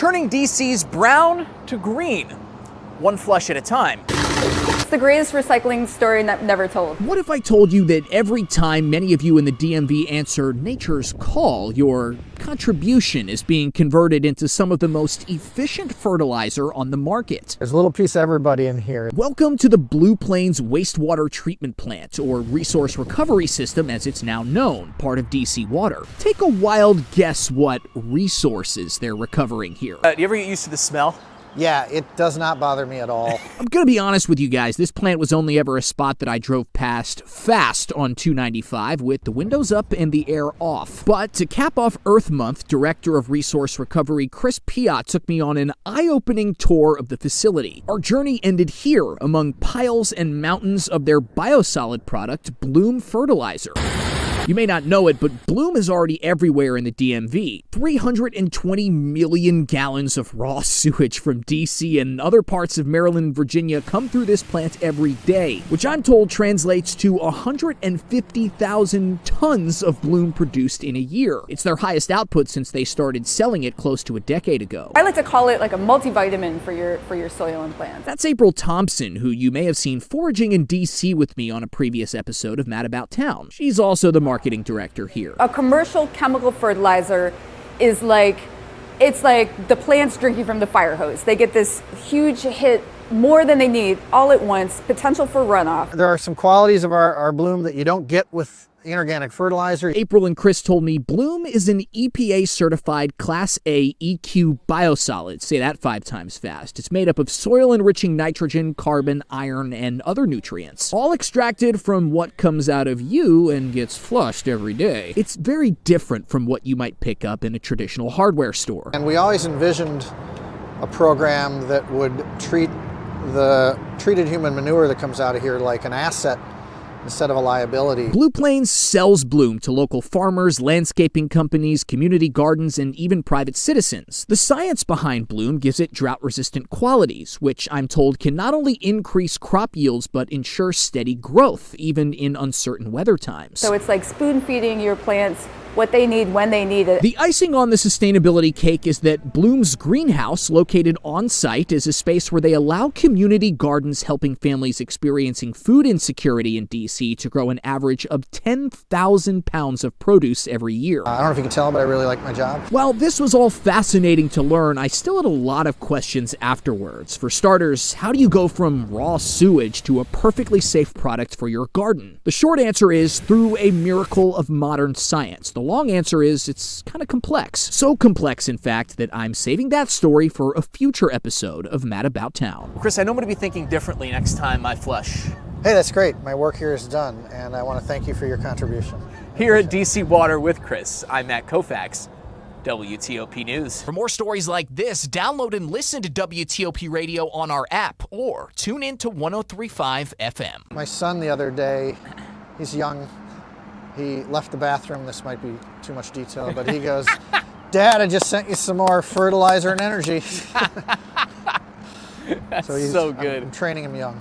turning DC's brown to green, one flush at a time. It's the greatest recycling story never told. What if I told you that every time many of you in the DMV answer nature's call, your contribution is being converted into some of the most efficient fertilizer on the market? There's a little piece of everybody in here. Welcome to the Blue Plains Wastewater Treatment Plant, or Resource Recovery System as it's now known, part of DC Water. Take a wild guess what resources they're recovering here. Do you ever get used to the smell? Yeah, it does not bother me at all. I'm gonna be honest with you guys, this plant was only ever a spot that I drove past fast on 295 with the windows up and the air off. But to cap off Earth Month, Director of Resource Recovery Chris Piott took me on an eye-opening tour of the facility. Our journey ended here among piles and mountains of their biosolid product, Bloom Fertilizer. You may not know it, but Bloom is already everywhere in the DMV. 320 million gallons of raw sewage from DC and other parts of Maryland and Virginia come through this plant every day, which I'm told translates to 150,000 tons of Bloom produced in a year. It's their highest output since they started selling it close to a decade ago. I like to call it like a multivitamin for your soil and plants. That's April Thompson, who you may have seen foraging in DC with me on a previous episode of Mad About Town. She's also the marketing director here. A commercial chemical fertilizer is it's like the plants drinking from the fire hose. They get this huge hit, more than they need, all at once, potential for runoff. There are some qualities of our Bloom that you don't get with inorganic fertilizer. April and Chris told me Bloom is an EPA certified Class A EQ biosolid. Say that 5 times fast. It's made up of soil enriching nitrogen, carbon, iron, and other nutrients, all extracted from what comes out of you and gets flushed every day. It's very different from what you might pick up in a traditional hardware store. And we always envisioned a program that would treat the treated human manure that comes out of here like an asset instead of a liability. Blue Plains sells Bloom to local farmers, landscaping companies, community gardens, and even private citizens. The science behind Bloom gives it drought-resistant qualities, which I'm told can not only increase crop yields, but ensure steady growth, even in uncertain weather times. So it's like spoon-feeding your plants what they need when they need it. The icing on the sustainability cake is that Bloom's greenhouse, located on site, is a space where they allow community gardens helping families experiencing food insecurity in DC to grow an average of 10,000 pounds of produce every year. I don't know if you can tell, but I really like my job. While this was all fascinating to learn, I still had a lot of questions afterwards. For starters, how do you go from raw sewage to a perfectly safe product for your garden? The short answer is through a miracle of modern science. The long answer is it's kind of complex. So complex, in fact, that I'm saving that story for a future episode of Mad About Town. Chris, I know I'm going to be thinking differently next time I flush. Hey, that's great. My work here is done, and I want to thank you for your contribution. Here at DC Water with Chris, I'm Matt Kaufax, WTOP News. For more stories like this, download and listen to WTOP Radio on our app or tune in to 103.5 FM. My son the other day, he's young, he left the bathroom. This might be too much detail, but he goes, "Dad, I just sent you some more fertilizer and energy." That's so so good. I'm training him young.